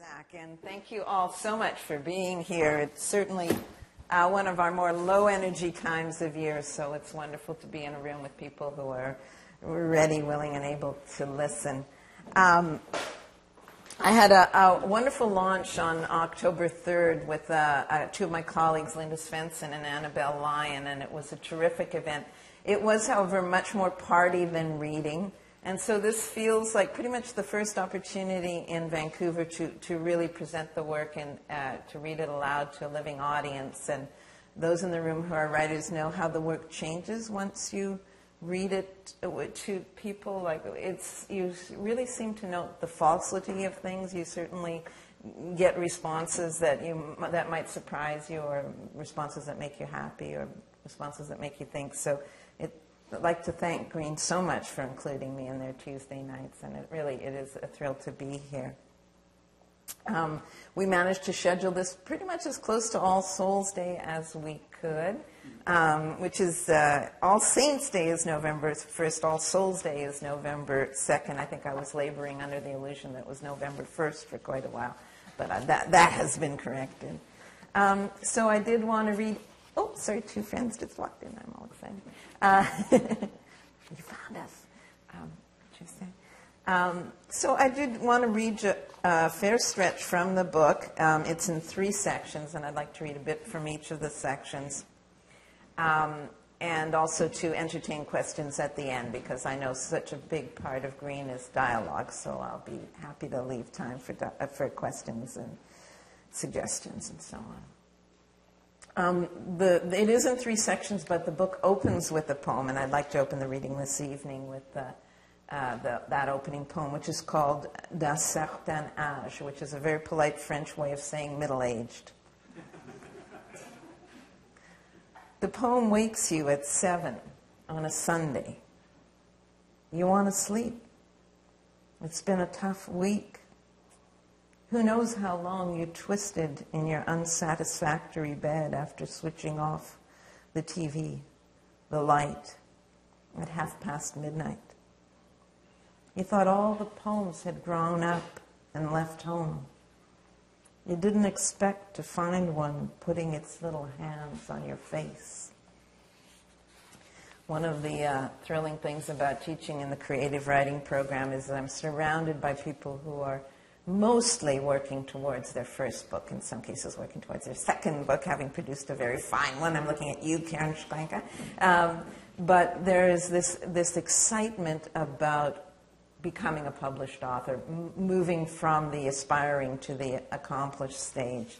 Zach, and thank you all so much for being here. It's certainly one of our more low-energy times of year, so it's wonderful to be in a room with people who are ready, willing, and able to listen. I had a wonderful launch on October 3rd with two of my colleagues, Linda Svensson and Annabelle Lyon, and it was a terrific event. It was, however, much more party than reading. And so this feels like pretty much the first opportunity in Vancouver to really present the work and to read it aloud to a living audience. And those in the room who are writers know how the work changes once you read it to people. Like you really seem to note the falsity of things. You certainly get responses that might surprise you, or responses that make you happy, or responses that make you think. So I'd like to thank Green so much for including me in their Tuesday nights, and it is a thrill to be here. We managed to schedule this pretty much as close to All Souls Day as we could, which is All Saints Day is November 1st, All Souls Day is November 2nd. I think I was laboring under the illusion that it was November 1st for quite a while, but that has been corrected. So I did want to read. Oh, sorry, two friends just walked in. I'm all excited. You found us. Interesting. So I did want to read a fair stretch from the book. It's in 3 sections, and I'd like to read a bit from each of the sections. And also to entertain questions at the end, because I know such a big part of Green is dialogue, so I'll be happy to leave time for questions and suggestions and so on. It is in 3 sections, but the book opens with a poem, and I'd like to open the reading this evening with that opening poem, which is called D'un certain âge, which is a very polite French way of saying middle-aged. The poem wakes you at 7 on a Sunday. You want to sleep. It's been a tough week. Who knows how long you twisted in your unsatisfactory bed after switching off the TV, the light, at midnight. You thought all the poems had grown up and left home. You didn't expect to find one putting its little hands on your face. One of the thrilling things about teaching in the creative writing program is that I'm surrounded by people who are mostly working towards their first book, in some cases working towards their second book, having produced a very fine one. I'm looking at you, Karen Steinke. But there is this excitement about becoming a published author, moving from the aspiring to the accomplished stage.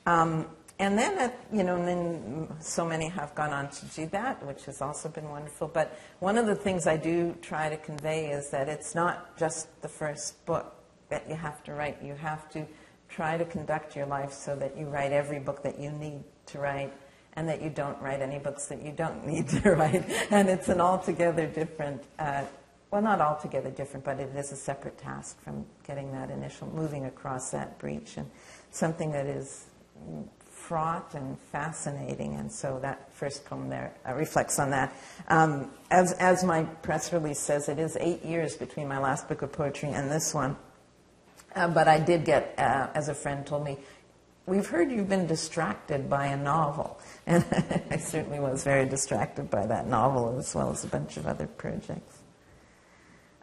And then so many have gone on to do that, which has also been wonderful. But one of the things I do try to convey is that it's not just the first book that you have to write. You have to try to conduct your life so that you write every book that you need to write, and that you don't write any books that you don't need to write. And it's an altogether different, well, not altogether different, but it is a separate task from getting that initial, moving across that breach, and something that is fraught and fascinating. And so that first poem there reflects on that. As my press release says, it is 8 years between my last book of poetry and this one. But I did get, as a friend told me, we've heard you've been distracted by a novel. And I certainly was very distracted by that novel, as well as a bunch of other projects.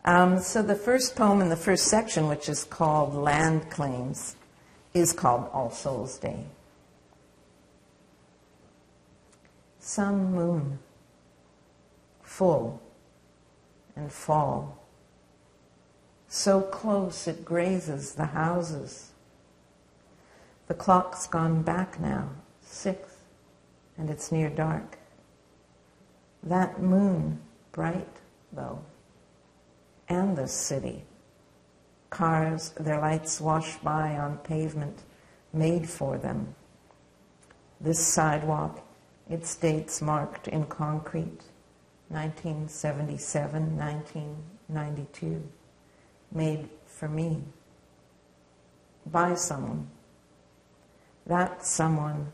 So the first poem in the first section, which is called Land Claims, is called All Souls Day. Some moon, full and fall, so close it grazes the houses. The clock's gone back now, 6, and it's near dark. That moon, bright though, and the city. Cars, their lights wash by on pavement made for them. This sidewalk, its dates marked in concrete, 1977, 1992. Made for me, by someone. That someone,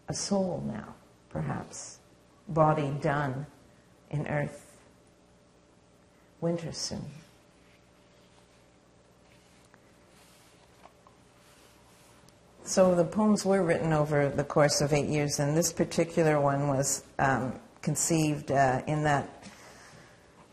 a soul now, perhaps, body done in earth. Winter soon. So the poems were written over the course of 8 years, and this particular one was conceived in that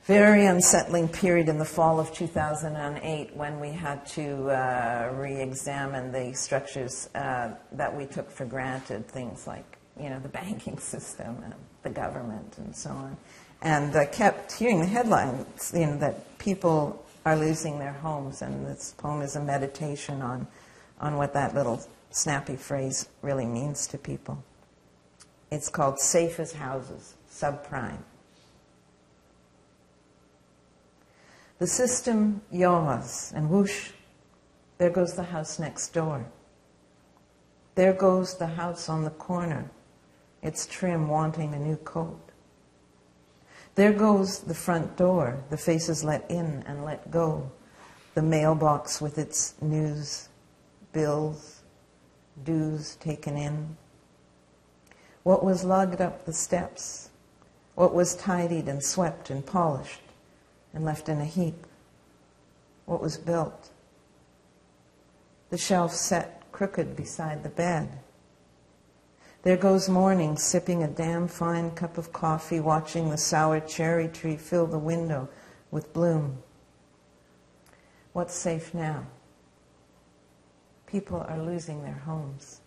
very unsettling period in the fall of 2008 when we had to re-examine the structures that we took for granted, things like, the banking system and the government and so on. And I kept hearing the headlines, that people are losing their homes, and this poem is a meditation on what that little snappy phrase really means to people. It's called Safe as Houses, Subprime. The system yaws, and whoosh, there goes the house next door. There goes the house on the corner, its trim wanting a new coat. There goes the front door, the faces let in and let go, the mailbox with its news, bills, dues taken in. What was lugged up the steps, what was tidied and swept and polished and left in a heap, what was built. The shelf set crooked beside the bed. There goes morning, sipping a damn fine cup of coffee, watching the sour cherry tree fill the window with bloom. What's safe now? People are losing their homes.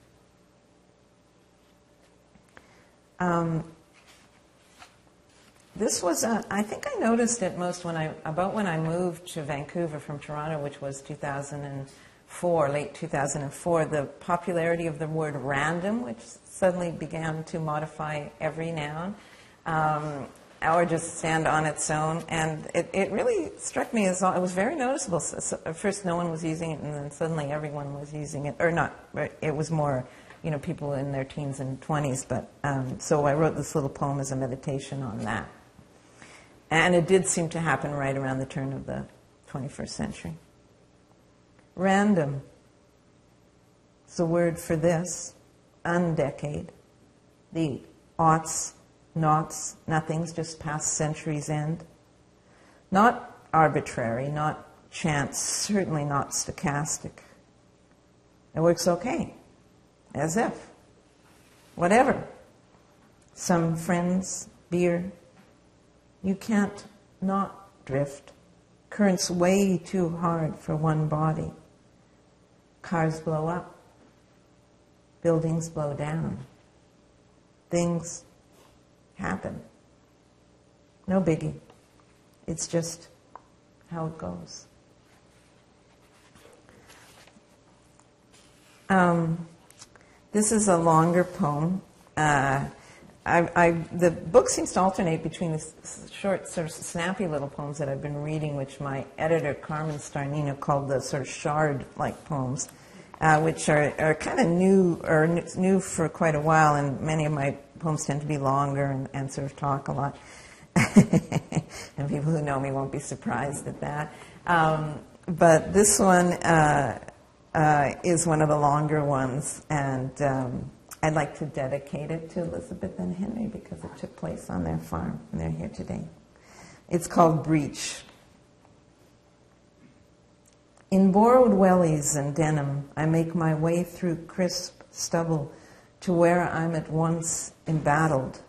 This was, I think I noticed it most when I moved to Vancouver from Toronto, which was 2004, late 2004, the popularity of the word random, which suddenly began to modify every noun, or just stand on its own. And it really struck me as, it was very noticeable. So at first no one was using it, and then suddenly everyone was using it. Or not, it was more, people in their teens and 20s. But so I wrote this little poem as a meditation on that. And it did seem to happen right around the turn of the 21st century. Random is the word for this, undecade, the aughts, noughts, nothings, just past century's end. Not arbitrary, not chance, certainly not stochastic. It works okay, as if, whatever. Some friends, beer. You can't not drift. Current's way too hard for one body. Cars blow up. Buildings blow down. Things happen. No biggie. It's just how it goes. This is a longer poem. The book seems to alternate between the short, sort of snappy little poems that I've been reading, which my editor, Carmen Starnino, called the sort of shard-like poems, which are kind of new, or new for quite a while, and many of my poems tend to be longer and sort of talk a lot. And people who know me won't be surprised at that. But this one is one of the longer ones, and I'd like to dedicate it to Elizabeth and Henry because it took place on their farm, and they're here today. It's called Breach. In borrowed wellies and denim, I make my way through crisp stubble to where I'm at once embattled,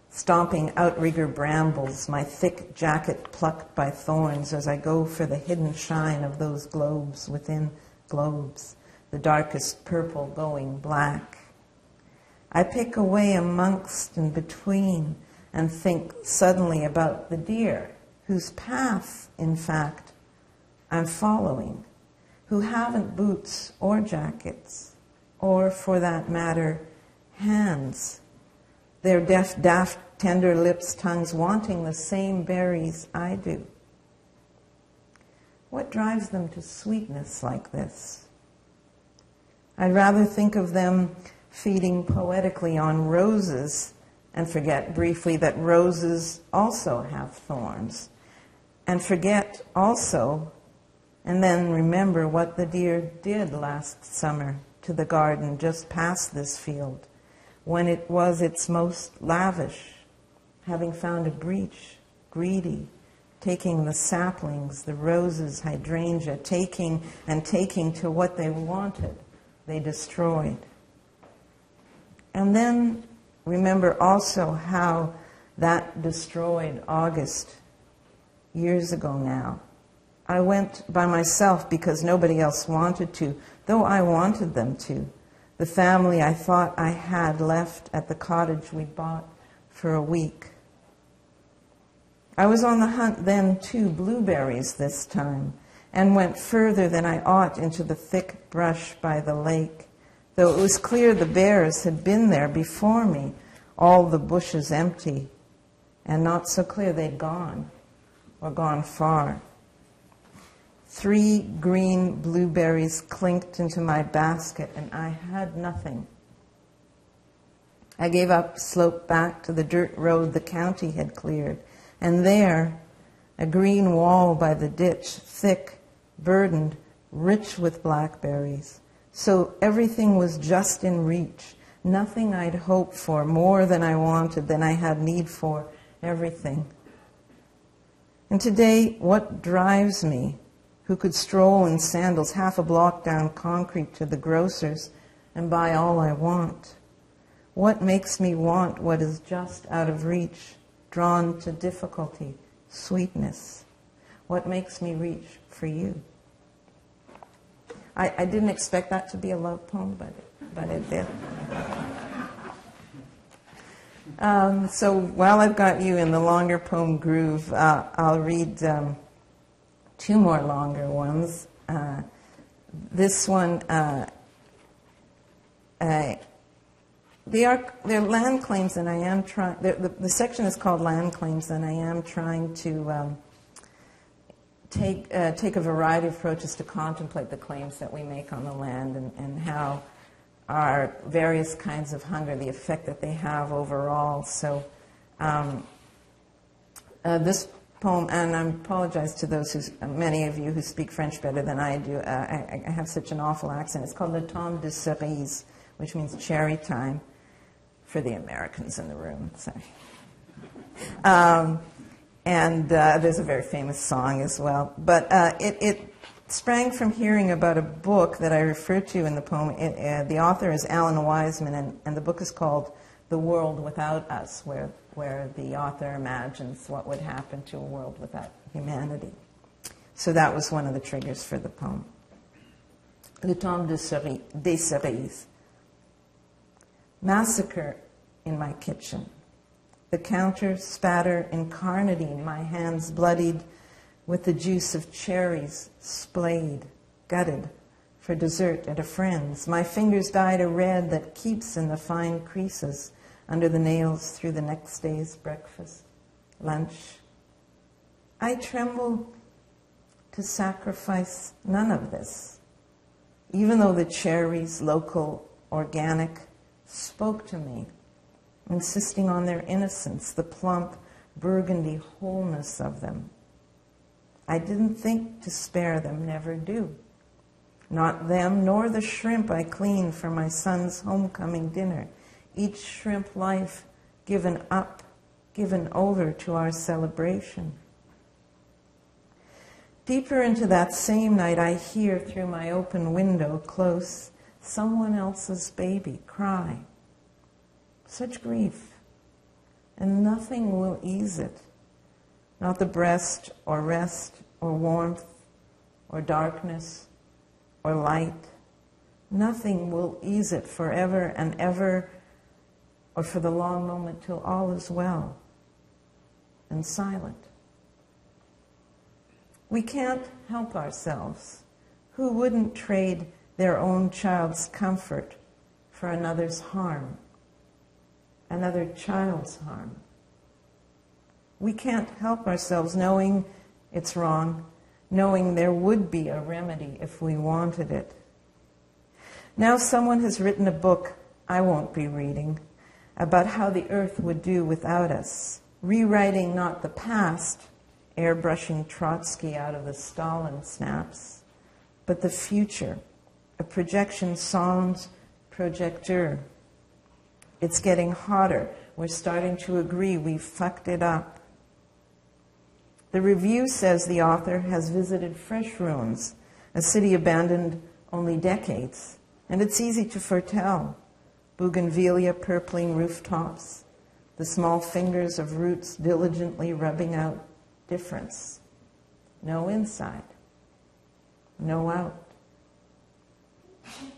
stomping outrigger brambles, my thick jacket plucked by thorns as I go for the hidden shine of those globes within globes, the darkest purple going black. I pick away amongst and between and think suddenly about the deer, whose path, in fact, I'm following, who haven't boots or jackets, or, for that matter, hands, their daft, tender lips, tongues wanting the same berries I do. What drives them to sweetness like this? I'd rather think of them feeding poetically on roses and forget briefly that roses also have thorns, and forget also, and then remember what the deer did last summer to the garden just past this field, when it was its most lavish, having found a breach, greedy, taking the saplings, the roses, hydrangea, taking to what they wanted, they destroyed. And then remember also how that destroyed August years ago now. I went by myself because nobody else wanted to, though I wanted them to. The family I thought I had left at the cottage we bought for a week. I was on the hunt then, too, blueberries this time, and went further than I ought into the thick brush by the lake, though it was clear the bears had been there before me, all the bushes empty, and not so clear they'd gone, or gone far. 3 green blueberries clinked into my basket, and I had nothing. I gave up, sloped back to the dirt road the county had cleared, and there, a green wall by the ditch, thick, burdened, rich with blackberries. So everything was just in reach. Nothing I'd hoped for, more than I wanted, than I had need for, everything. And today, what drives me, who could stroll in sandals half a block down concrete to the grocer's and buy all I want? What makes me want what is just out of reach, drawn to difficulty, sweetness? What makes me reach for you? I didn't expect that to be a love poem, but it did. So while I've got you in the longer poem groove, I'll read 2 more longer ones. This one, they're land claims, and I am trying. The section is called Land Claims, and I am trying to take a variety of approaches to contemplate the claims that we make on the land, and how our various kinds of hunger, the effect that they have overall. So this poem, and I apologize to those many of you who speak French better than I do. I have such an awful accent. It's called Le Temps de Cerise, which means cherry time, for the Americans in the room. Sorry. And there's a very famous song as well. But it sprang from hearing about a book that I refer to in the poem. The author is Alan Wiseman, and the book is called The World Without Us, where the author imagines what would happen to a world without humanity. So that was one of the triggers for the poem. Le Temps des Cerises. Massacre in my kitchen. The counter spatter in carnitine, my hands bloodied with the juice of cherries, splayed, gutted, for dessert at a friend's. My fingers dyed a red that keeps in the fine creases under the nails through the next day's breakfast, lunch. I tremble to sacrifice none of this, even though the cherries, local, organic, spoke to me, insisting on their innocence, the plump, burgundy wholeness of them. I didn't think to spare them, never do. Not them, nor the shrimp I cleaned for my son's homecoming dinner, each shrimp life given up, given over to our celebration. Deeper into that same night, I hear through my open window close someone else's baby cry. Such grief, and nothing will ease it. Not the breast or rest or warmth or darkness or light. Nothing will ease it forever and ever, or for the long moment till all is well and silent. We can't help ourselves. Who wouldn't trade their own child's comfort for another's harm, another child's harm? We can't help ourselves knowing it's wrong, knowing there would be a remedy if we wanted it. Now someone has written a book I won't be reading about how the earth would do without us, rewriting not the past, airbrushing Trotsky out of the Stalin snaps, but the future, a projection sans projecteur. It's getting hotter. We're starting to agree we've fucked it up. The review says the author has visited fresh ruins, a city abandoned only decades, And it's easy to foretell. Bougainvillea purpling rooftops, the small fingers of roots diligently rubbing out difference. No inside, no out.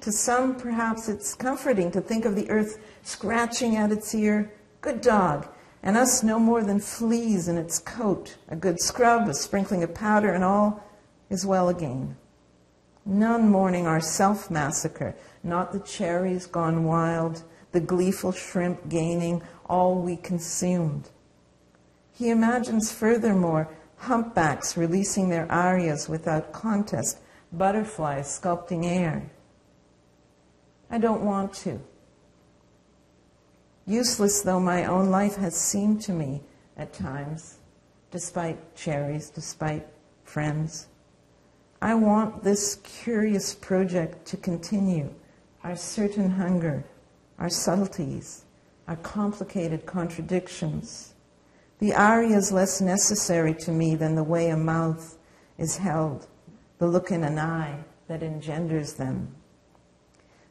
To some, perhaps it's comforting to think of the earth scratching at its ear, good dog, and us no more than fleas in its coat, a good scrub, a sprinkling of powder, and all is well again. None mourning our self-massacre, not the cherries gone wild, the gleeful shrimp gaining all we consumed. He imagines furthermore humpbacks releasing their arias without contest, butterflies sculpting air. I don't want to. Useless though my own life has seemed to me at times, despite cherries, despite friends, I want this curious project to continue, our certain hunger, our subtleties, our complicated contradictions. The aria is less necessary to me than the way a mouth is held, the look in an eye that engenders them.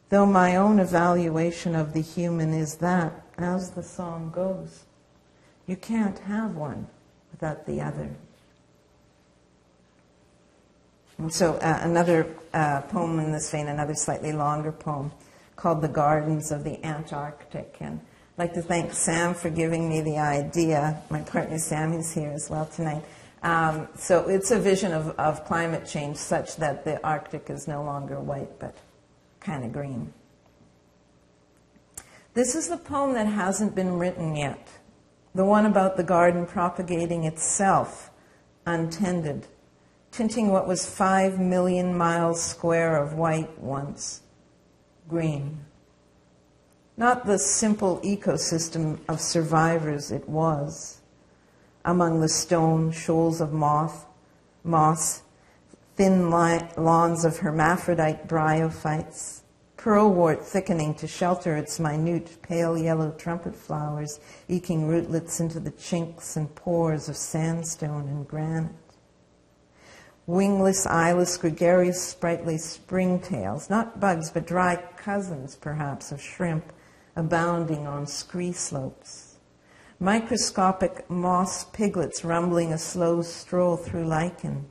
Though my own evaluation of the human is that, as the song goes, you can't have one without the other. And so another poem in this vein, another slightly longer poem called The Gardens of the Antarctic. And I'd like to thank Sam for giving me the idea. My partner Sam is here as well tonight. So it's a vision of climate change such that the Arctic is no longer white, but kind of green. This is the poem that hasn't been written yet, the one about the garden propagating itself, untended, tinting what was 5 million miles square of white once, green. Not the simple ecosystem of survivors it was, among the stone shoals of moss, thin lawns of hermaphrodite bryophytes, pearlwort thickening to shelter its minute pale yellow trumpet flowers, eking rootlets into the chinks and pores of sandstone and granite. Wingless, eyeless, gregarious, sprightly springtails, not bugs but dry cousins, perhaps, of shrimp, abounding on scree slopes. Microscopic moss piglets rumbling a slow stroll through lichen.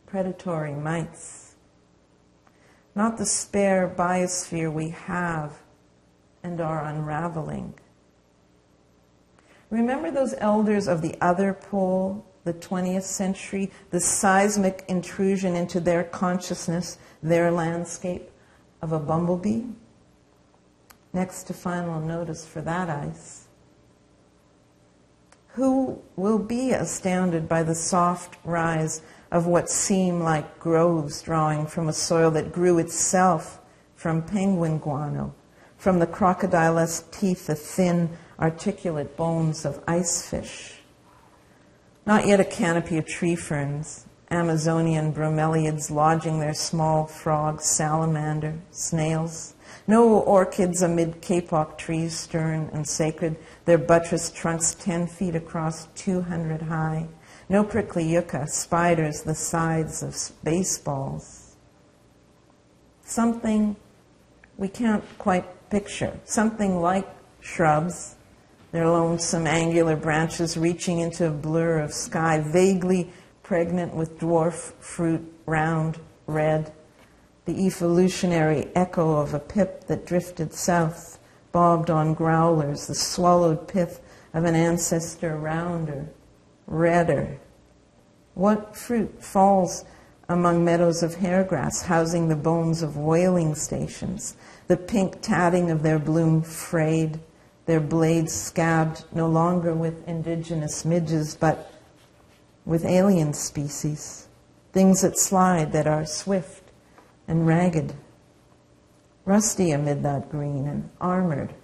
Predatory mites. Not the spare biosphere we have and are unraveling. Remember those elders of the other pole, the 20th century, the seismic intrusion into their consciousness, their landscape of a bumblebee? Next to final notice for that ice. Who will be astounded by the soft rise of what seem like groves drawing from a soil that grew itself from penguin guano, from the crocodile-esque teeth of thin, articulate bones of ice fish? Not yet a canopy of tree ferns, Amazonian bromeliads lodging their small frogs, salamander, snails. No orchids amid kapok trees, stern and sacred, their buttressed trunks 10 feet across, 200 high. No prickly yucca, spiders the size of baseballs. Something we can't quite picture, something like shrubs, their lonesome angular branches reaching into a blur of sky, vaguely pregnant with dwarf fruit, round, red, the evolutionary echo of a pip that drifted south, bobbed on growlers, the swallowed pith of an ancestor rounder, redder. What fruit falls among meadows of hairgrass, housing the bones of whaling stations, the pink tatting of their bloom frayed, their blades scabbed no longer with indigenous midges, but with alien species, things that slide, that are swift and ragged, rusty amid that green and armored.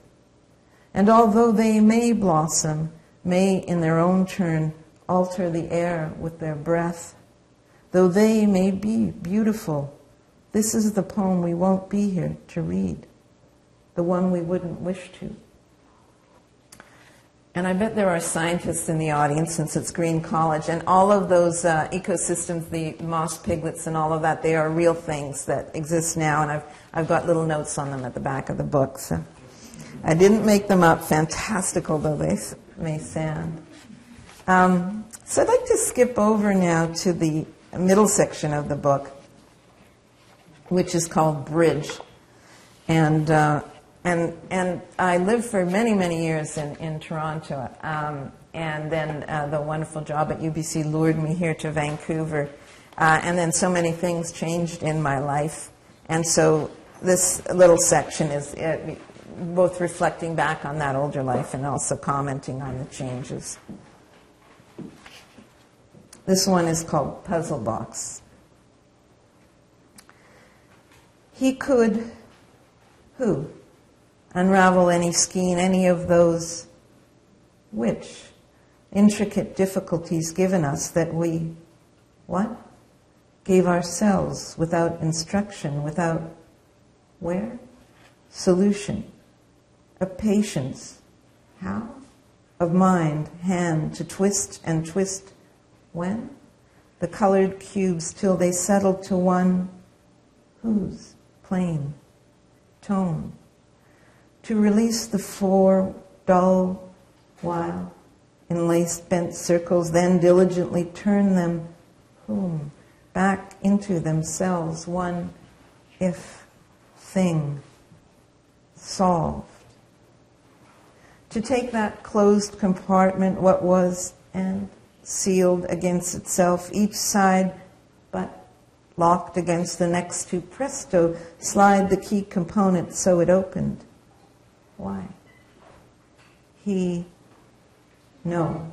And although they may blossom, may in their own turn alter the air with their breath, though they may be beautiful, this is the poem we won't be here to read, the one we wouldn't wish to. And I bet there are scientists in the audience, since it's Green College, and all of those ecosystems, the moss piglets and all of that, they are real things that exist now, and I've got little notes on them at the back of the book. So I didn't make them up, fantastical though they may sound. So I'd like to skip over now to the middle section of the book, which is called Bridge. And I lived for many, many years in Toronto. And then the wonderful job at UBC lured me here to Vancouver. And then so many things changed in my life. And so this little section is both reflecting back on that older life and also commenting on the changes. This one is called Puzzle Box. He could, who? Unravel any skein, any of those which intricate difficulties given us that we, what? Gave ourselves without instruction, without, where? Solution. A patience. How? Of mind, hand, to twist and twist. When? The colored cubes till they settled to one, whose? Plain. Tone. To release the four dull, while enlaced bent circles, then diligently turn them, whom? Back into themselves, one, if, thing, solved. To take that closed compartment, what was, and sealed against itself, each side but locked against the next, to presto, slide the key component so it opened. Why? He, no,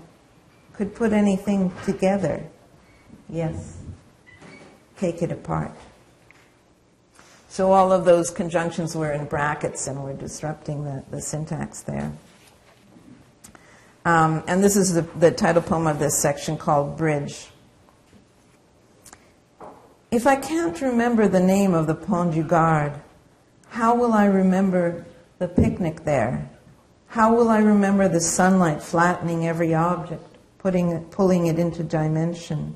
could put anything together. Yes. Take it apart. So all of those conjunctions were in brackets and were disrupting the syntax there. And this is the title poem of this section called Bridge. If I can't remember the name of the Pont du Gard, how will I remember the picnic there? How will I remember the sunlight flattening every object, pulling it into dimension?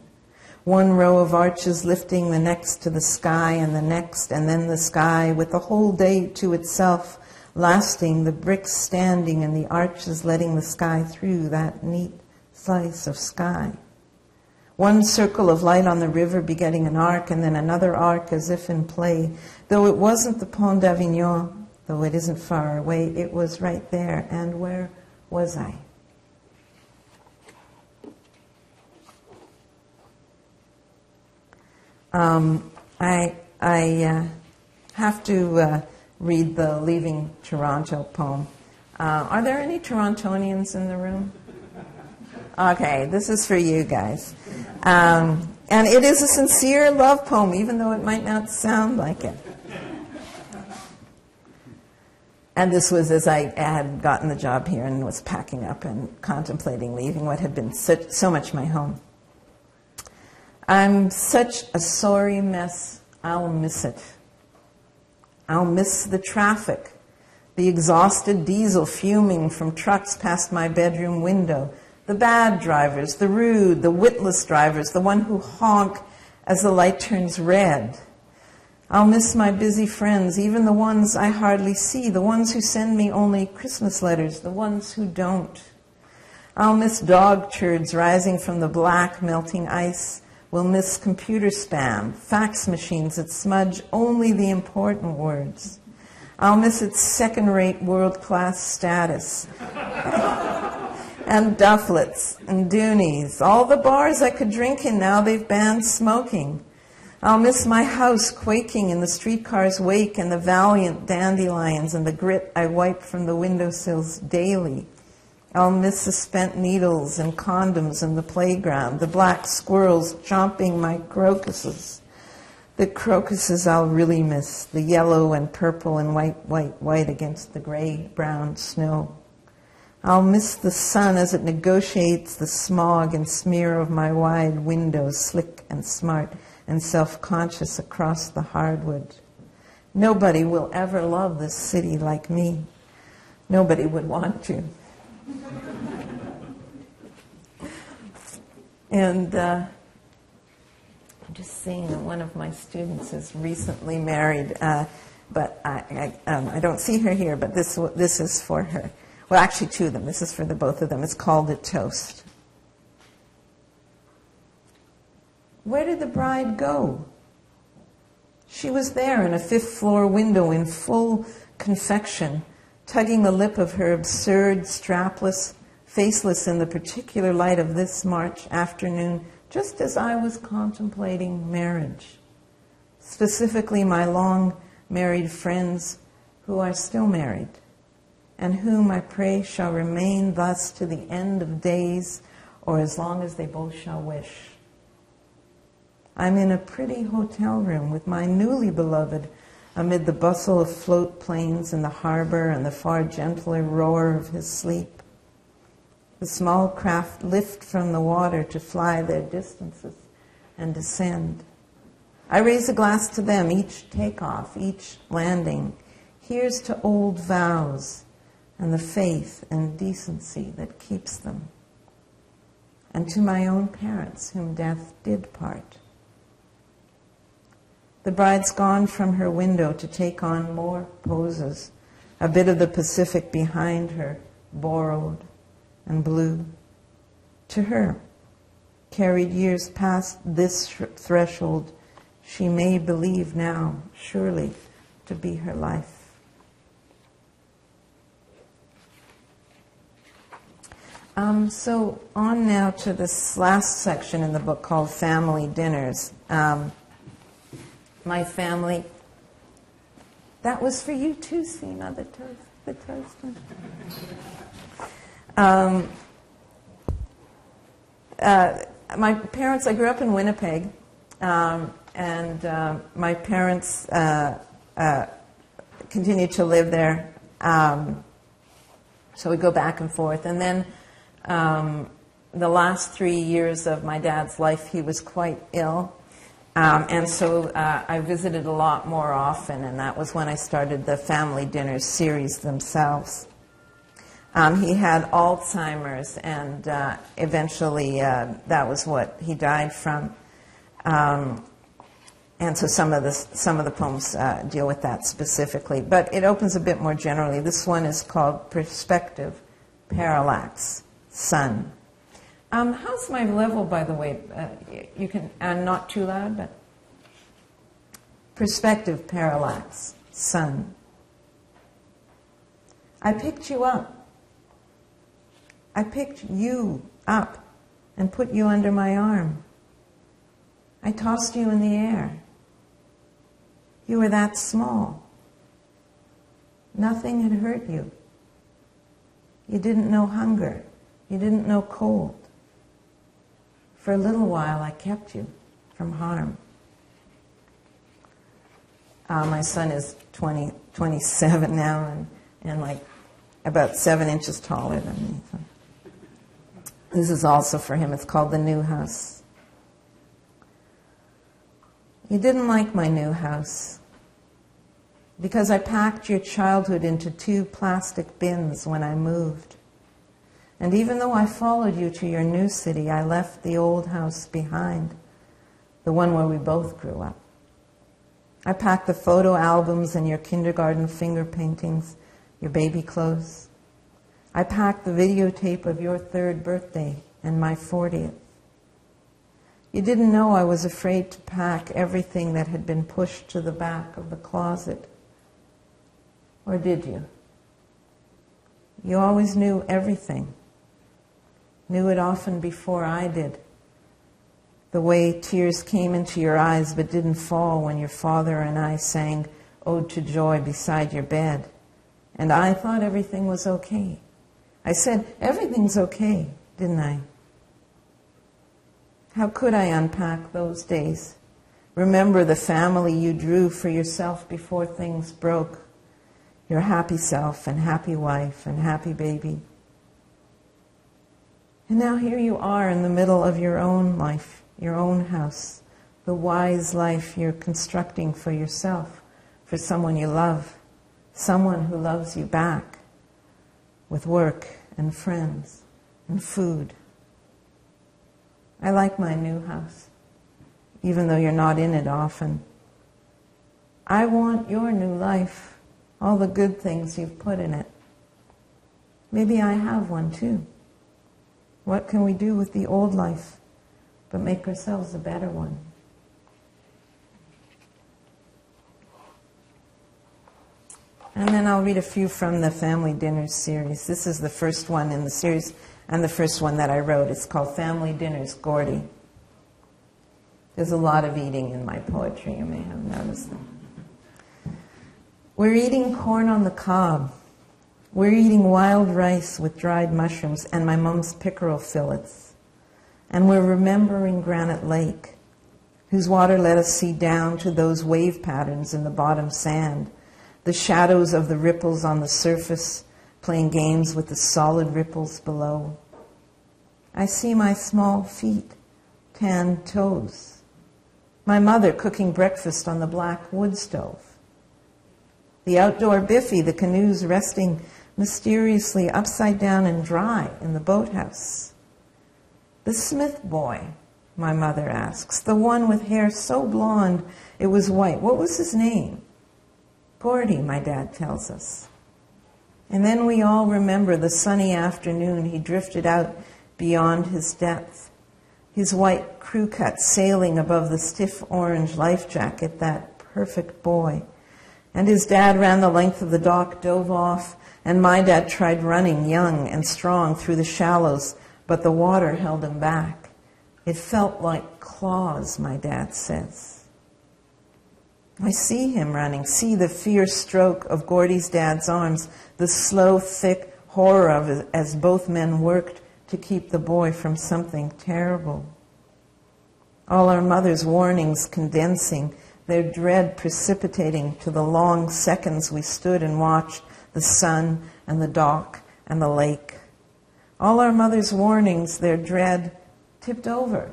One row of arches lifting the next to the sky and the next, and then the sky with the whole day to itself, lasting, the bricks standing and the arches letting the sky through that neat slice of sky. One circle of light on the river begetting an arc, and then another arc as if in play. Though it wasn't the Pont d'Avignon, though it isn't far away, it was right there. And where was I? I have to read the Leaving Toronto poem. Are there any Torontonians in the room? Okay, this is for you guys. And it is a sincere love poem, even though it might not sound like it. And this was as I had gotten the job here and was packing up and contemplating leaving what had been so much my home. I'm such a sorry mess, I'll miss it. I'll miss the traffic, the exhausted diesel fuming from trucks past my bedroom window, the bad drivers, the rude, the witless drivers, the one who honk as the light turns red. I'll miss my busy friends, even the ones I hardly see, the ones who send me only Christmas letters, the ones who don't. I'll miss dog turds rising from the black melting ice. We'll miss computer spam, fax machines that smudge only the important words. I'll miss its second-rate world-class status. And dufflets and doonies, all the bars I could drink in, now they've banned smoking. I'll miss my house quaking in the streetcar's wake and the valiant dandelions and the grit I wipe from the windowsills daily. I'll miss the spent needles and condoms in the playground, the black squirrels chomping my crocuses. The crocuses I'll really miss, the yellow and purple and white against the gray-brown snow. I'll miss the sun as it negotiates the smog and smear of my wide windows, slick and smart and self-conscious across the hardwood. Nobody will ever love this city like me. Nobody would want to. And I'm just seeing that one of my students is recently married, but I don't see her here, but this is for her. Well, actually two of them. This is for the both of them. It's called A Toast. Where did the bride go? She was there in a fifth-floor window in full confection, tugging the lip of her absurd, strapless, faceless in the particular light of this March afternoon, just as I was contemplating marriage. Specifically, my long-married friends who are still married, and whom I pray shall remain thus to the end of days, or as long as they both shall wish. I'm in a pretty hotel room with my newly beloved amid the bustle of float planes in the harbor and the far gentler roar of his sleep. The small craft lift from the water to fly their distances and descend. I raise a glass to them, each takeoff, each landing. Here's to old vows and the faith and decency that keeps them. And to my own parents, whom death did part. The bride's gone from her window to take on more poses, a bit of the Pacific behind her, borrowed and blue. To her, carried years past this threshold, she may believe now, surely, to be her life. So on now to this last section in the book called Family Dinners. My family, that was for you too, Sina, the toast one. My parents, I grew up in Winnipeg, and my parents continued to live there, so we go back and forth. And then the last 3 years of my dad's life, he was quite ill. And so I visited a lot more often, and that was when I started the Family Dinners series themselves. He had Alzheimer's, and eventually that was what he died from. And so some of the poems deal with that specifically, but it opens a bit more generally. This one is called Perspective, Parallax, Sun. How's my level, by the way? You can, not too loud, but perspective, parallax, sun. I picked you up. I picked you up and put you under my arm. I tossed you in the air. You were that small. Nothing had hurt you. You didn't know hunger. You didn't know cold. For a little while, I kept you from harm. My son is 27 now, and like about 7 inches taller than me. So. This is also for him. It's called The New House. You didn't like my new house because I packed your childhood into 2 plastic bins when I moved. And even though I followed you to your new city, I left the old house behind, the one where we both grew up. I packed the photo albums and your kindergarten finger paintings, your baby clothes. I packed the videotape of your 3rd birthday and my 40th. You didn't know I was afraid to pack everything that had been pushed to the back of the closet. Or did you? You always knew everything. Knew it often before I did. The way tears came into your eyes but didn't fall when your father and I sang Ode to Joy beside your bed. And I thought everything was okay. I said, everything's okay, didn't I? How could I unpack those days? Remember the family you drew for yourself before things broke. Your happy self and happy wife and happy baby. And now here you are in the middle of your own life, your own house, the wise life you're constructing for yourself, for someone you love, someone who loves you back, with work and friends and food. I like my new house, even though you're not in it often. I want your new life, all the good things you've put in it. Maybe I have one too. What can we do with the old life but make ourselves a better one? And then I'll read a few from the Family Dinners series. This is the first one in the series and the first one that I wrote. It's called Family Dinners, Gordy. There's a lot of eating in my poetry, you may have noticed. We're eating corn on the cob. We're eating wild rice with dried mushrooms and my mom's pickerel fillets. And we're remembering Granite Lake, whose water let us see down to those wave patterns in the bottom sand, the shadows of the ripples on the surface, playing games with the solid ripples below. I see my small feet, tanned toes. My mother cooking breakfast on the black wood stove. The outdoor biffy, the canoes resting mysteriously upside down and dry in the boathouse. The Smith boy, my mother asks, the one with hair so blonde it was white. What was his name? Gordy, my dad tells us. And then we all remember the sunny afternoon he drifted out beyond his depth, his white crew cut sailing above the stiff orange life jacket, that perfect boy. And his dad ran the length of the dock, dove off, and my dad tried running young and strong through the shallows, but the water held him back. It felt like claws, my dad says. I see him running, see the fierce stroke of Gordy's dad's arms, the slow, thick horror of it as both men worked to keep the boy from something terrible. All our mother's warnings condensing, their dread precipitating to the long seconds we stood and watched the sun and the dock and the lake. All our mother's warnings, their dread, tipped over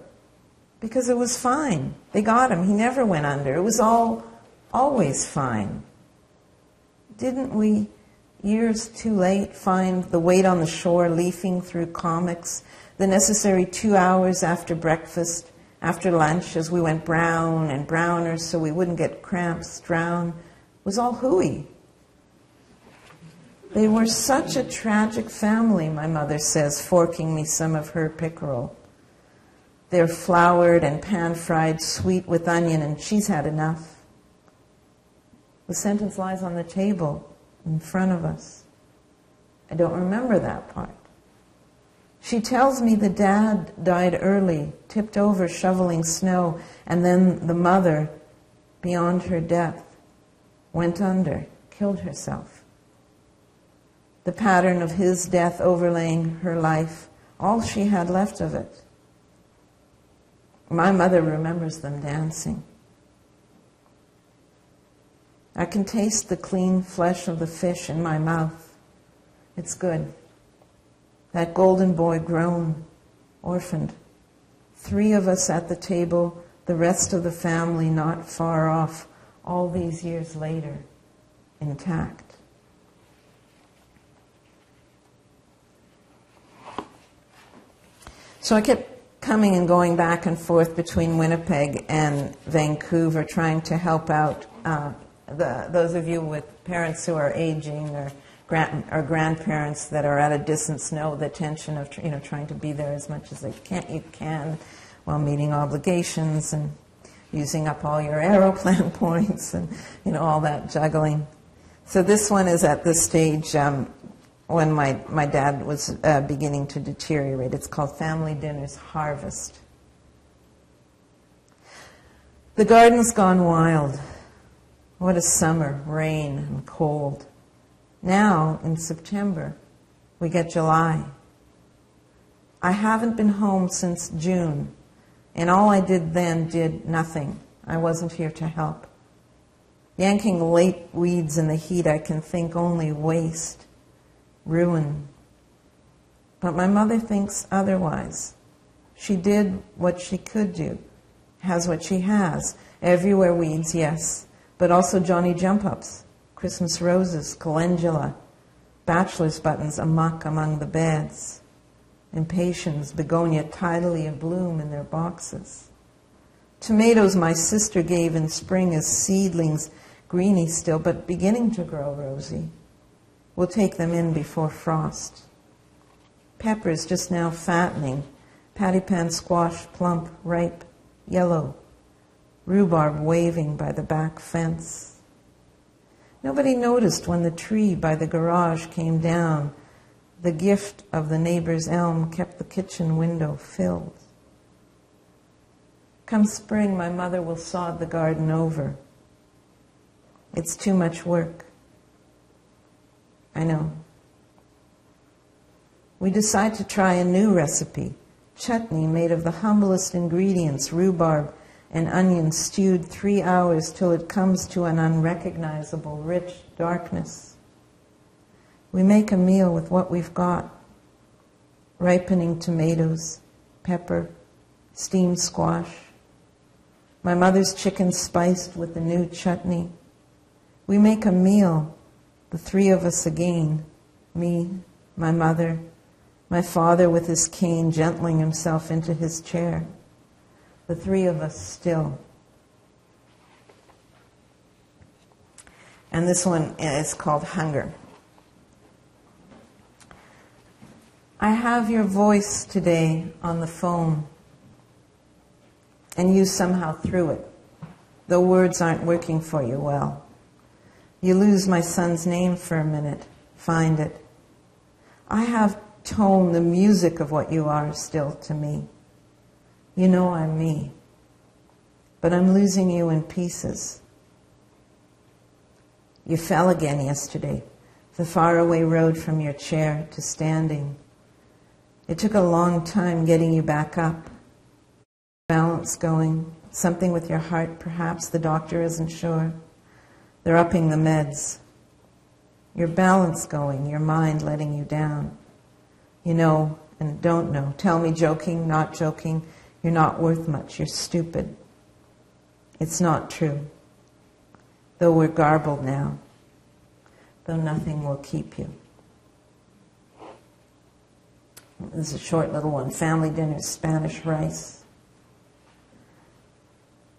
because it was fine. They got him. He never went under. It was always fine. Didn't we, years too late, find the weight on the shore leafing through comics, the necessary 2 hours after breakfast, after lunch, as we went brown and browner so we wouldn't get cramps, drown, was all hooey. They were such a tragic family, my mother says, forking me some of her pickerel. They're floured and pan-fried, sweet with onion, and she's had enough. The sentence lies on the table in front of us. I don't remember that part. She tells me the dad died early, tipped over shoveling snow, and then the mother, beyond her depth, went under, killed herself. The pattern of his death overlaying her life, all she had left of it. My mother remembers them dancing. I can taste the clean flesh of the fish in my mouth. It's good. That golden boy grown, orphaned. 3 of us at the table, the rest of the family not far off, all these years later, intact. So I kept coming and going back and forth between Winnipeg and Vancouver, trying to help out those of you with parents who are aging or grandparents that are at a distance know the tension of trying to be there as much as you can while meeting obligations and using up all your aeroplan points and all that juggling. So this one is at this stage when my dad was beginning to deteriorate. It's called Family Dinners Harvest. The garden's gone wild. What a summer, rain and cold. Now, in September, we get July. I haven't been home since June, and all I did then did nothing. I wasn't here to help. Yanking late weeds in the heat, I can think only waste, ruin. But my mother thinks otherwise. She did what she could do, has what she has. Everywhere weeds, yes, but also Johnny jump-ups, Christmas roses, calendula, bachelor's buttons amok among the beds. impatiens, begonia tidily abloom in their boxes. Tomatoes my sister gave in spring as seedlings, greeny still, but beginning to grow rosy. We'll take them in before frost. Peppers just now fattening, patty pan squash plump, ripe, yellow, rhubarb waving by the back fence. Nobody noticed when the tree by the garage came down. The gift of the neighbor's elm kept the kitchen window filled. Come spring, my mother will sod the garden over. It's too much work. I know. We decide to try a new recipe, chutney made of the humblest ingredients, rhubarb and onion stewed 3 hours till it comes to an unrecognizable rich darkness. We make a meal with what we've got. Ripening tomatoes, pepper, steamed squash. My mother's chicken spiced with the new chutney. We make a meal, the three of us again, me, my mother, my father with his cane gentling himself into his chair. The three of us still. And this one is called Hunger. I have your voice today on the phone, and you somehow threw it, though words aren't working for you well. You lose my son's name for a minute, find it. I have tone, the music of what you are still to me. You know I'm me, but I'm losing you in pieces. You fell again yesterday, the faraway road from your chair to standing. It took a long time getting you back up. Balance going, something with your heart perhaps, the doctor isn't sure. They're upping the meds. Your balance going, your mind letting you down. You know and don't know. Tell me joking, not joking. You're not worth much. You're stupid. It's not true. Though we're garbled now. Though nothing will keep you. This is a short little one. Family dinner, Spanish rice.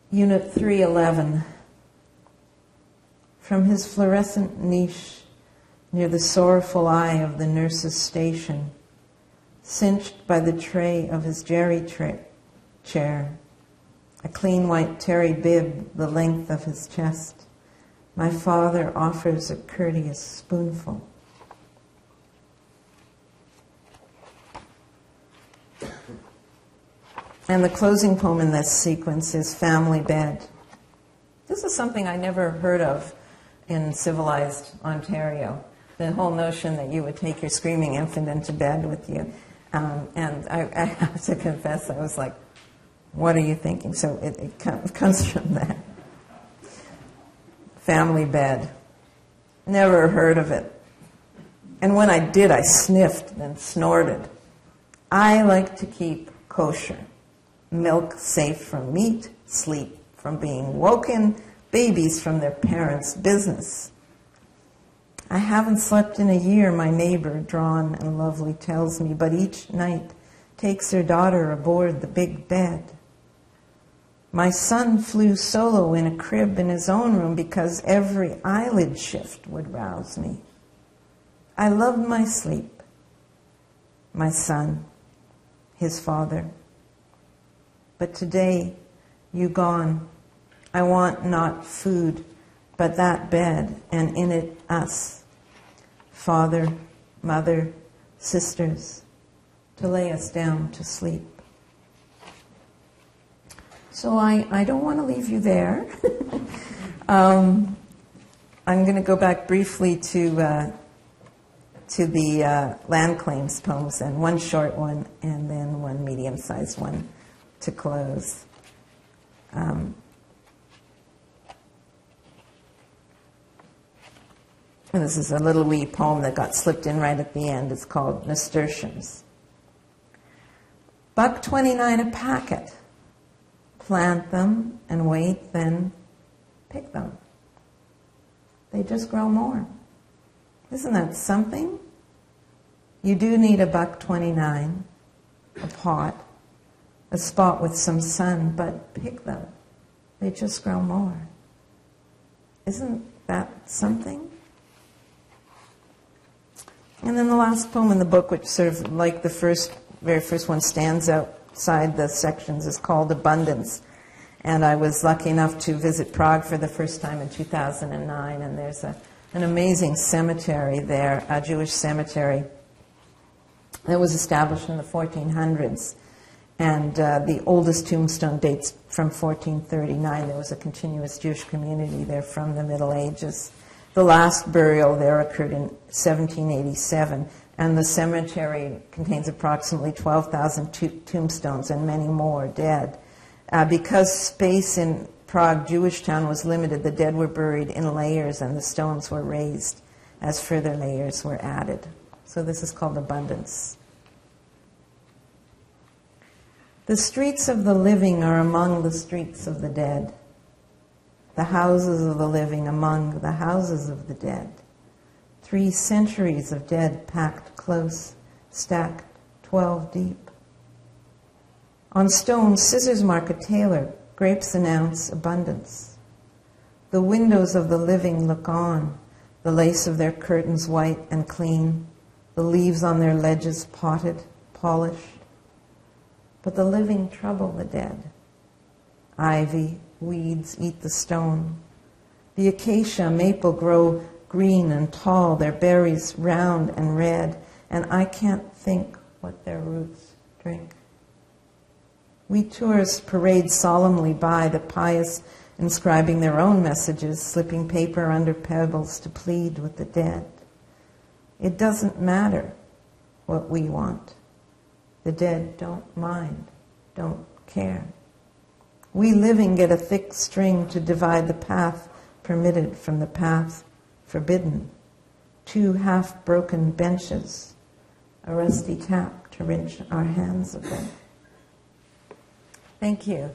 Unit 311. From his fluorescent niche near the sorrowful eye of the nurse's station, cinched by the tray of his jerry chair, a clean white terry bib the length of his chest, my father offers a courteous spoonful. And the closing poem in this sequence is Family Bed. This is something I never heard of in civilized Ontario. The whole notion that you would take your screaming infant into bed with you. And I have to confess, I was like, what are you thinking? So it comes from that. Family bed. Never heard of it. And when I did, I sniffed and snorted. I like to keep kosher. Milk safe from meat, sleep from being woken, babies from their parents' business. I haven't slept in a year, my neighbor, drawn and lovely, tells me, but each night takes her daughter aboard the big bed. My son flew solo in a crib in his own room because every eyelid shift would rouse me. I loved my sleep, my son, his father. But today, you gone. I want not food, but that bed, and in it us, father, mother, sisters, to lay us down to sleep. So I don't want to leave you there. I'm going to go back briefly to the land claims poems, and one short one, and then one medium-sized one to close. And this is a little wee poem that got slipped in right at the end. It's called Nasturtiums. $1.29 a packet. Plant them and wait, then pick them. They just grow more. Isn't that something? You do need $1.29 a pot, a spot with some sun, but pick them. They just grow more. Isn't that something? And then the last poem in the book, which sort of like the very first one stands outside the sections, is called Abundance. And I was lucky enough to visit Prague for the first time in 2009, and there's an amazing cemetery there, a Jewish cemetery that was established in the 1400s. And the oldest tombstone dates from 1439. There was a continuous Jewish community there from the Middle Ages. The last burial there occurred in 1787, and the cemetery contains approximately 12,000 tombstones and many more dead. Because space in Prague Jewish town was limited, the dead were buried in layers and the stones were raised as further layers were added. So this is called Abundance. The streets of the living are among the streets of the dead. The houses of the living among the houses of the dead. 3 centuries of dead packed close, stacked 12 deep. On stone, scissors mark a tailor, grapes announce abundance. The windows of the living look on, the lace of their curtains white and clean, the leaves on their ledges potted, polished. But the living trouble the dead. Ivy, weeds eat the stone. The acacia, maple grow green and tall, their berries round and red, and I can't think what their roots drink. We tourists parade solemnly by, the pious inscribing their own messages, slipping paper under pebbles to plead with the dead. It doesn't matter what we want. The dead don't mind, don't care. We living get a thick string to divide the path permitted from the path forbidden. 2 half-broken benches, a rusty tap to rinse our hands of them. Thank you.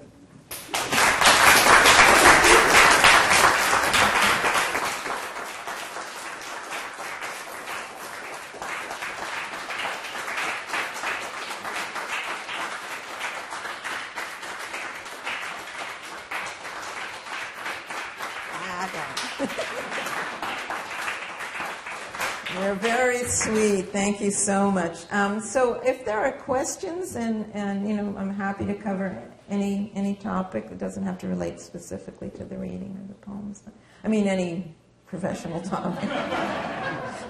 You're very sweet. Thank you so much. So if there are questions, and you know, I'm happy to cover any topic. It doesn't have to relate specifically to the reading or the poems. I mean, any professional topic.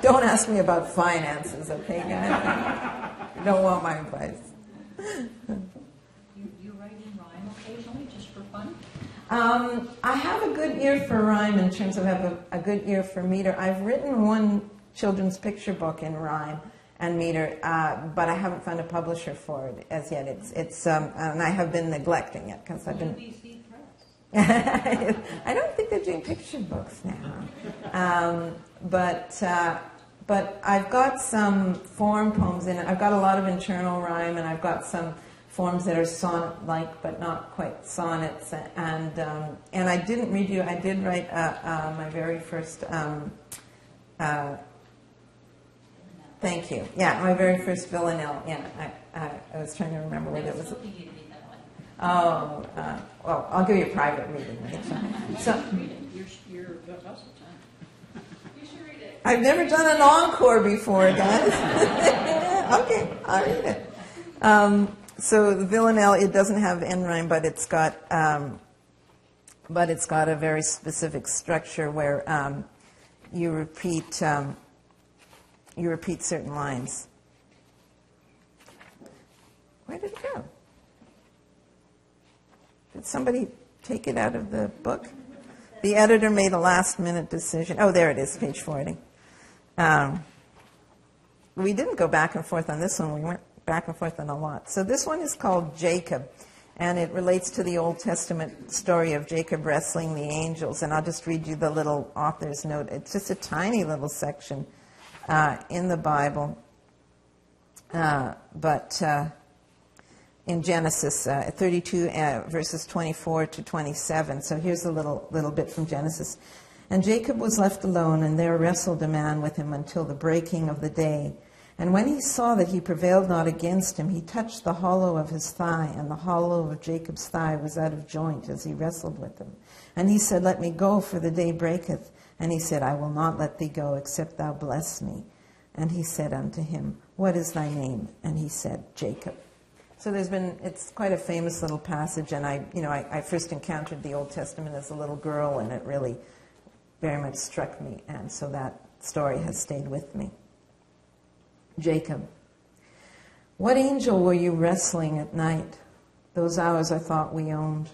Don't ask me about finances, okay, guys? You don't want my advice. You write in rhyme occasionally, just for fun? I have a good ear for rhyme in terms of have a good ear for meter. I've written one children's picture book in rhyme and meter, but I haven't found a publisher for it as yet. And I have been neglecting it because I've been. BBC Press. I don't think they're doing picture books now, but I've got some form poems in it. I've got a lot of internal rhyme, and I've got some forms that are sonnet-like, but not quite sonnets. And I didn't read you. I did write my very first. Thank you. Yeah, my very first Villanelle. Yeah, I was trying to remember what it was. Oh, well, I'll give you a private reading. So, You're time. You should read it. I've never done an encore before, guys. Okay, I'll read it. So the Villanelle, it doesn't have end rhyme, but it's got a very specific structure where you repeat certain lines. Where did it go? Did somebody take it out of the book? The editor made a last-minute decision. Oh, there it is, page 40. We didn't go back and forth on this one. We went back and forth on a lot. So this one is called Jacob, and it relates to the Old Testament story of Jacob wrestling the angels. And I'll just read you the little author's note. It's just a tiny little section in the Bible, but in Genesis 32, verses 24 to 27. So here's a little bit from Genesis. And Jacob was left alone, and there wrestled a man with him until the breaking of the day. And when he saw that he prevailed not against him, he touched the hollow of his thigh, and the hollow of Jacob's thigh was out of joint as he wrestled with him. And he said, Let me go, for the day breaketh. And he said, I will not let thee go, except thou bless me. And he said unto him, What is thy name? And he said, Jacob. So it's quite a famous little passage, and I first encountered the Old Testament as a little girl, and it really very much struck me, and so that story has stayed with me. Jacob. What angel were you wrestling at night? Those hours I thought we owned.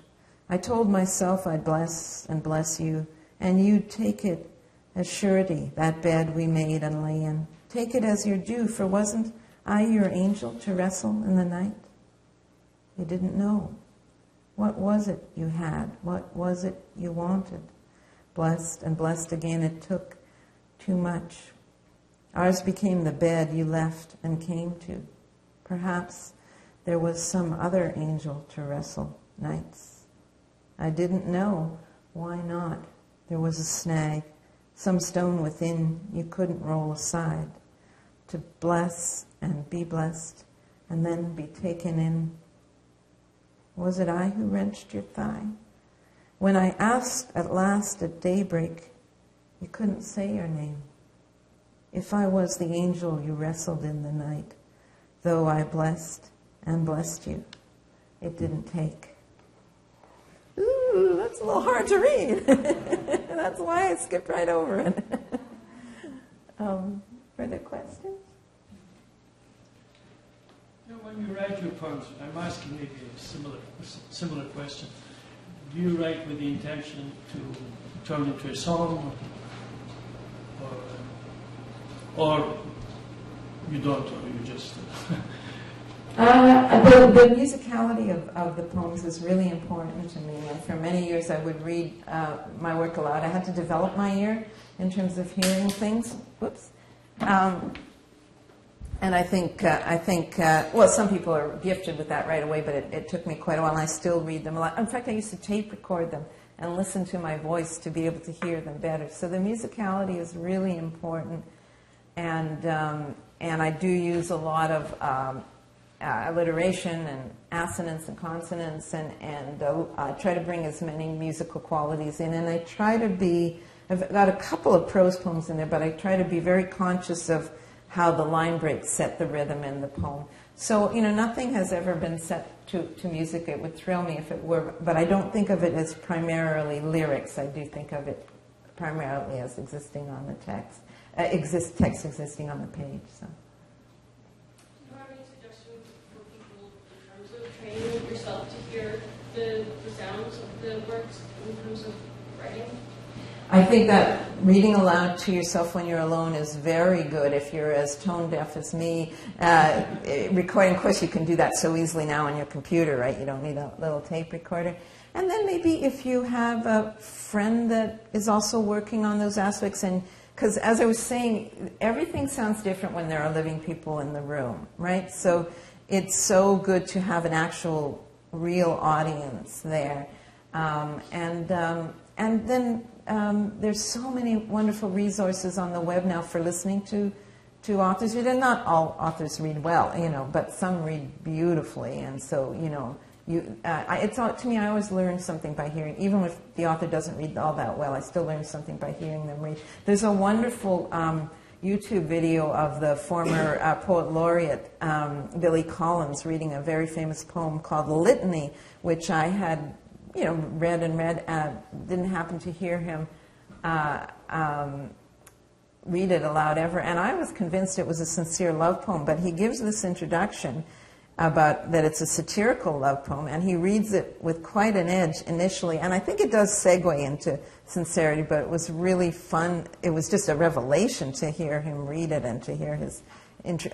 I told myself I'd bless and bless you, and you'd take it as surety, that bed we made and lay in. Take it as your due, for wasn't I your angel to wrestle in the night? You didn't know. What was it you had? What was it you wanted? Blessed and blessed again, it took too much. Ours became the bed you left and came to. Perhaps there was some other angel to wrestle nights. I didn't know. Why not? There was a snag, some stone within you couldn't roll aside. To bless and be blessed, and then be taken in. Was it I who wrenched your thigh? When I asked at last at daybreak, you couldn't say your name. If I was the angel you wrestled in the night, though I blessed and blessed you, it didn't take. Ooh, that's a little hard to read. That's why I skipped right over it. Further questions? When you write your poems, I'm asking maybe a similar question. Do you write with the intention to turn into a song, or you don't, or you just... The musicality of the poems is really important to me, and for many years I would read my work aloud. I had to develop my ear in terms of hearing things. Whoops. And I think, well, some people are gifted with that right away, but it took me quite a while, and I still read them a lot. In fact, I used to tape record them and listen to my voice to be able to hear them better. So the musicality is really important, and I do use a lot of alliteration and assonance and consonants, and try to bring as many musical qualities in. And I try to be, I've got a couple of prose poems in there, but I try to be very conscious of how the line breaks set the rhythm in the poem. So, nothing has ever been set to music. It would thrill me if it were, but I don't think of it as primarily lyrics. I do think of it primarily as existing on the text, text existing on the page. So. Do you have any suggestions for people in terms of training yourself to hear the sounds of the works in terms of writing? I think that reading aloud to yourself when you're alone is very good if you're as tone deaf as me. Recording, of course, you can do that so easily now on your computer, right? You don't need a little tape recorder. And then maybe if you have a friend that is also working on those aspects, and because as I was saying, everything sounds different when there are living people in the room, right? So it's so good to have an actual, real audience there. And then there's so many wonderful resources on the web now for listening to authors. And not all authors read well, but some read beautifully. And so, it's all, to me, I always learn something by hearing. Even if the author doesn't read all that well, I still learn something by hearing them read. There's a wonderful YouTube video of the former poet laureate, Billy Collins, reading a very famous poem called Litany, which I had read, didn't happen to hear him read it aloud ever. And I was convinced it was a sincere love poem, but he gives this introduction about that it's a satirical love poem, and he reads it with quite an edge initially. And I think it does segue into sincerity, but it was really fun. It was just a revelation to hear him read it and to hear his...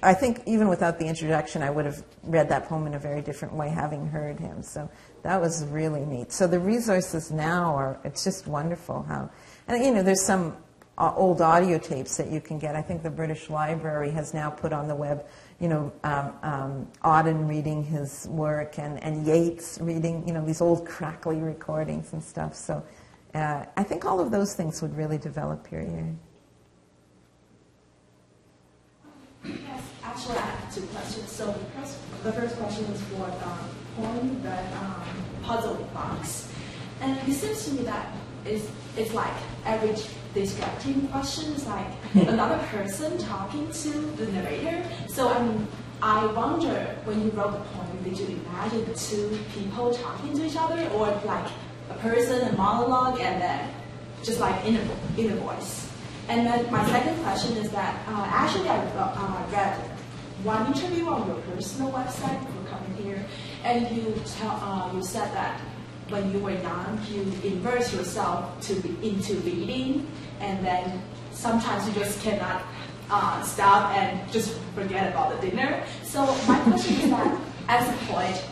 I think even without the introduction, I would have read that poem in a very different way, having heard him. So that was really neat. So the resources now are, it's just wonderful how, and there's some old audio tapes that you can get. I think the British Library has now put on the web, Auden reading his work and Yeats reading, these old crackly recordings and stuff. So I think all of those things would really develop your ear. Yes, Actually, I have two questions. So the first question is for the poem, the puzzle box. And it seems to me that it's like every distracting question is like another person talking to the narrator. So I wonder, when you wrote the poem, did you imagine two people talking to each other, or like a person, a monologue, and then just like in a voice? And then my second question is that actually I read one interview on your personal website before coming here, and you said that when you were young, you immerse yourself into reading, and then sometimes you just cannot stop and just forget about the dinner. So my question is that, as a poet,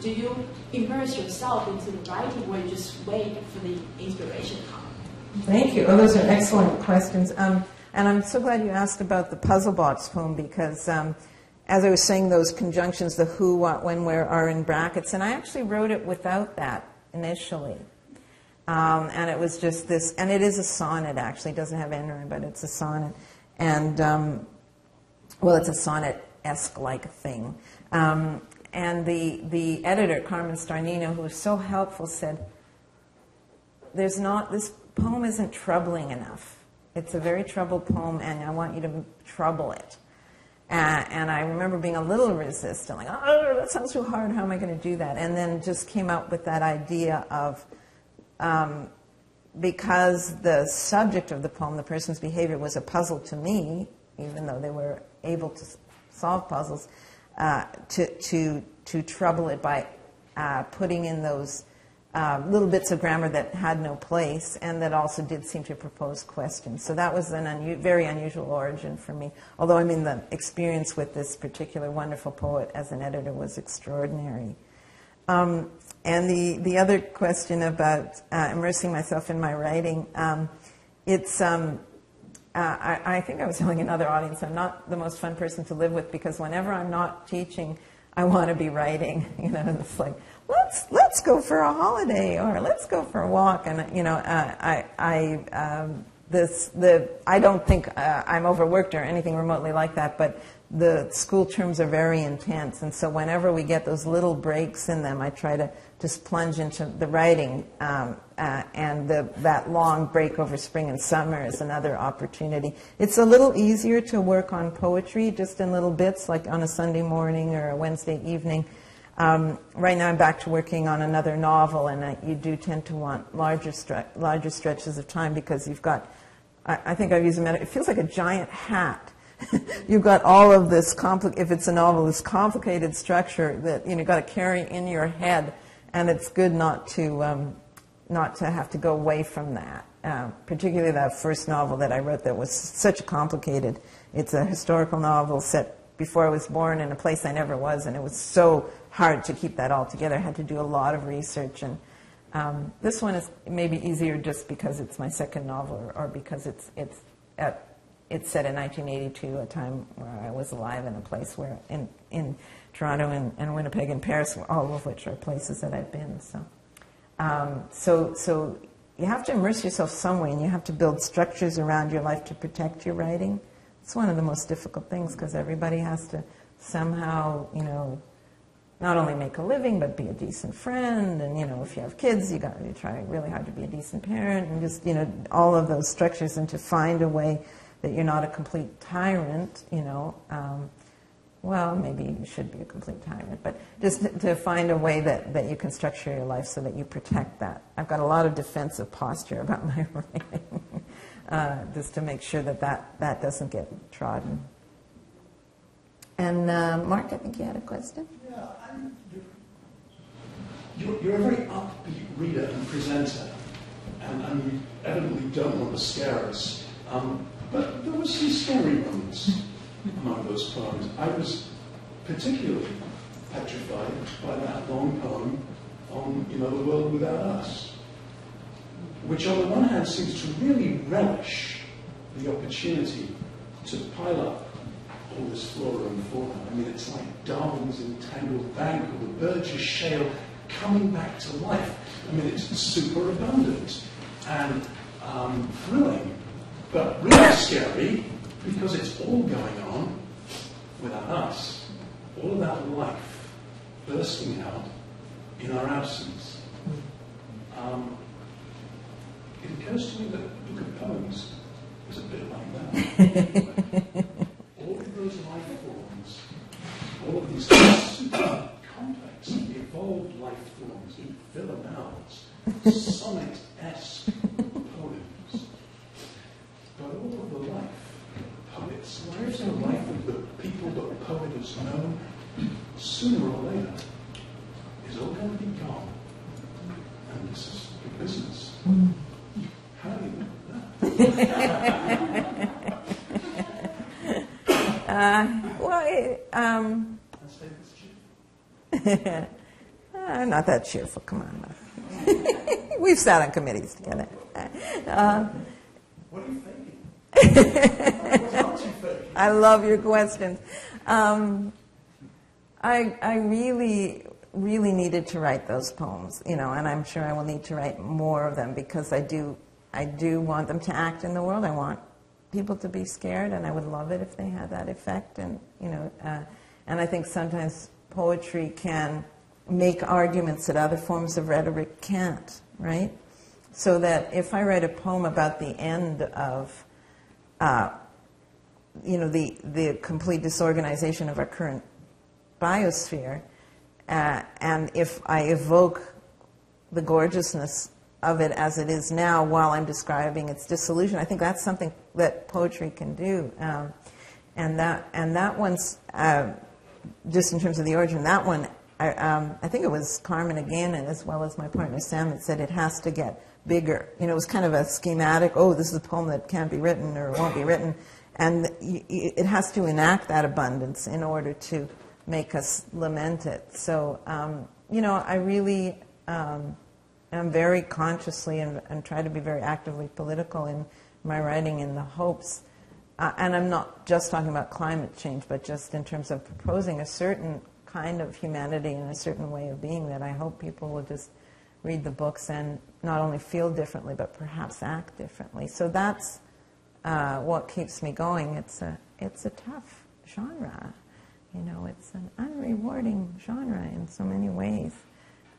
do you immerse yourself into the writing, or you just wait for the inspiration to come? Thank you. Oh, those are excellent questions. And I'm so glad you asked about the puzzle box poem, because as I was saying, those conjunctions, the who, what, when, where, are in brackets, and I actually wrote it without that initially. And it was just this, and it is a sonnet, actually. It doesn't have end rhyme, but it's a sonnet. And, well, it's a sonnet-esque like thing. And the editor, Carmen Starnino, who was so helpful, said, this poem isn't troubling enough. It's a very troubled poem, and I want you to trouble it. And I remember being a little resistant, like, oh, that sounds too hard, how am I going to do that? And then just came up with that idea of, because the subject of the poem, the person's behavior, was a puzzle to me, even though they were able to solve puzzles, to trouble it by putting in those little bits of grammar that had no place, and that also did seem to propose questions. So that was an very unusual origin for me. Although, I mean, the experience with this particular wonderful poet as an editor was extraordinary. And the other question about immersing myself in my writing, it's... I think I was telling another audience, I'm not the most fun person to live with, because whenever I'm not teaching, I want to be writing. You know, it's like, let's go for a holiday, or let's go for a walk. And you know, I don't think I'm overworked or anything remotely like that, but the school terms are very intense, and so whenever we get those little breaks in them, I try to just plunge into the writing, and that long break over spring and summer is another opportunity. It's a little easier to work on poetry just in little bits, like on a Sunday morning or a Wednesday evening. Right now I'm back to working on another novel, and you do tend to want larger stretches of time, because you've got, I think I've used a metaphor, it feels like a giant hat. You've got all of this, if it's a novel, this complicated structure that you've got to carry in your head, and it's good not to have to go away from that. Particularly that first novel that I wrote that was such a complicated, it's a historical novel set before I was born in a place I never was, and it was so hard to keep that all together. I had to do a lot of research, and this one is maybe easier just because it's my second novel, or because it's set in 1982, a time where I was alive in a place where, in Toronto and Winnipeg and Paris, all of which are places that I've been. So you have to immerse yourself some way, and you have to build structures around your life to protect your writing. It's one of the most difficult things, because everybody has to somehow, you know, not only make a living, but be a decent friend, and, you know, if you have kids, you try really hard to be a decent parent, and just, you know, all of those structures, and to find a way that you're not a complete tyrant, you know. Well, maybe you should be a complete tyrant, but just to find a way that you can structure your life so that you protect that. I've got a lot of defensive posture about my writing, just to make sure that doesn't get trodden. And Mark, I think you had a question? Yeah, you're a very upbeat reader and presenter, and you evidently don't want to scare us. But there were some scary moments among those poems. I was particularly petrified by that long poem on, you know, the world without us, which on the one hand seems to really relish the opportunity to pile up all this flora and fauna. I mean, it's like Darwin's entangled bank, or the Burgess shale coming back to life. I mean, it's super abundant and thrilling, but really scary, because it's all going on without us, all of that life bursting out in our absence. It occurs to me that the book of poems is a bit like that. All of those life forms, all of these super complex, evolved life forms in Villanelle's sonnet-esque poems, but all of the life, poets' lives, the life of the people that the poet has known, sooner or later, is all going to be gone. And this is the business. How do you know that? I'm not that cheerful, come on. We've sat on committees together. What are you thinking? What's not you thinking? I love your questions. I really needed to write those poems, and I'm sure I will need to write more of them because I do want them to act in the world. I want people to be scared, and I would love it if they had that effect. And and I think sometimes poetry can make arguments that other forms of rhetoric can't, right? So that if I write a poem about the end of, the complete disorganization of our current biosphere, and if I evoke the gorgeousness of it as it is now while I'm describing its dissolution, I think that's something that poetry can do. And that one's, just in terms of the origin, that one, I think it was Carmen again, and as well as my partner Sam, that said it has to get bigger. It was kind of a schematic, this is a poem that can't be written or won't be written. And it has to enact that abundance in order to make us lament it. So, I really am very consciously and try to be very actively political in my writing in the hopes, and I'm not just talking about climate change, but just in terms of proposing a certain kind of humanity and a certain way of being that I hope people will just read the books and not only feel differently, but perhaps act differently. So that's what keeps me going. It's a tough genre. It's an unrewarding genre in so many ways.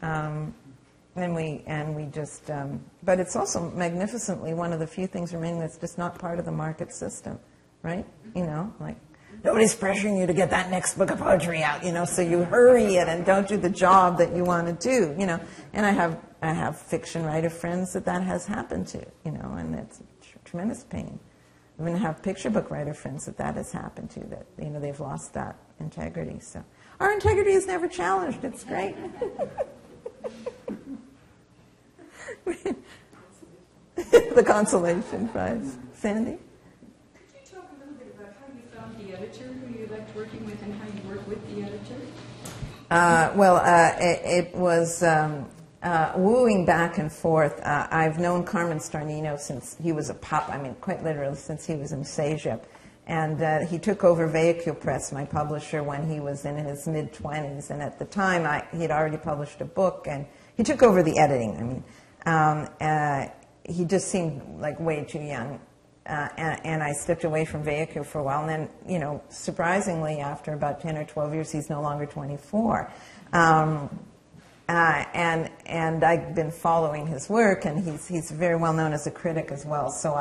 And we just, but it's also magnificently one of the few things remaining that's just not part of the market system, right? Like nobody's pressuring you to get that next book of poetry out, so you hurry it and don't do the job that you want to do, And I have fiction writer friends that has happened to, and it's tremendous pain. I even have picture book writer friends that has happened to, that, they've lost that integrity. So our integrity is never challenged. It's great. The consolation prize. Sandy? Could you talk a little bit about how you found the editor, who you liked working with, and how you work with the editor? It was wooing back and forth. I've known Carmen Starnino since he was a pup, quite literally since he was in Sejep. And he took over Vehicle Press, my publisher, when he was in his mid-20s. And at the time, he'd already published a book, and he took over the editing. He just seemed like way too young. And I stepped away from Vehicle for a while. And then, surprisingly, after about 10 or 12 years, he's no longer 24. And I've been following his work, and he's very well known as a critic as well. So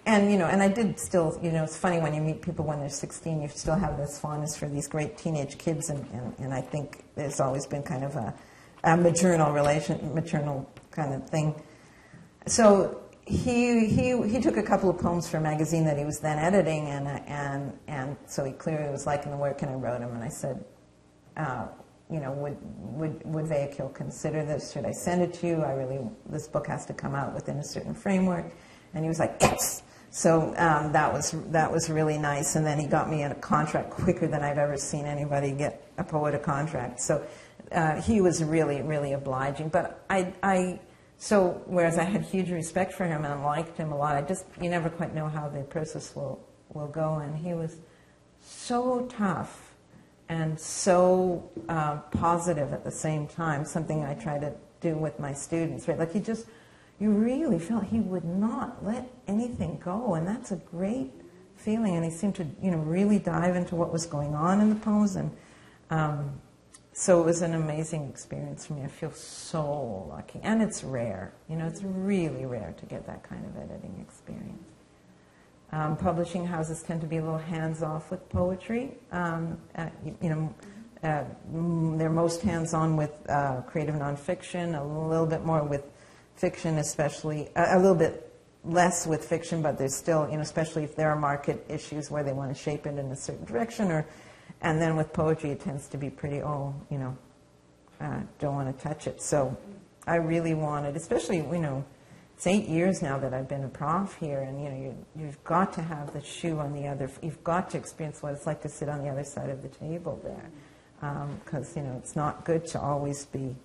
and I did still, it's funny when you meet people when they're 16, you still have this fondness for these great teenage kids, and I think there's always been kind of a maternal kind of thing. So he took a couple of poems for a magazine that he was then editing, and so he clearly was liking the work, and I wrote him, and I said, would Vehicle consider this? Should I send it to you? This book has to come out within a certain framework. And he was like, yes. So that was really nice. And then he got me a contract quicker than I've ever seen anybody get a poet a contract. So he was really, really obliging. But so whereas I had huge respect for him and I liked him a lot, you never quite know how the process will go. And he was so tough and so positive at the same time, something I try to do with my students, right? Like you really felt he would not let anything go, and that's a great feeling, and he seemed to, really dive into what was going on in the poems, and so it was an amazing experience for me. I feel so lucky, and it's rare. It's really rare to get that kind of editing experience. Publishing houses tend to be a little hands-off with poetry. They're most hands-on with creative nonfiction, a little bit more with fiction, especially a little bit less with fiction, but there's still, especially if there are market issues where they want to shape it in a certain direction, and then with poetry it tends to be pretty, don't want to touch it. So I really wanted, especially, it's 8 years now that I've been a prof here, and you've got to have the shoe on the other, you've got to experience what it's like to sit on the other side of the table there, because it's not good to always be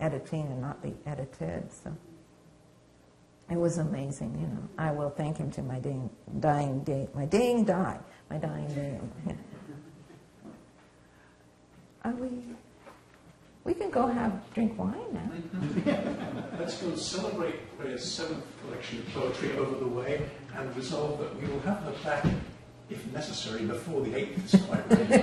editing and not be edited. So it was amazing. I will thank him to my dying day. We can go drink wine now. Let's go and celebrate Rhea's 7th collection of poetry over the way and resolve that we will have her back, if necessary, before the 8th is quite ready.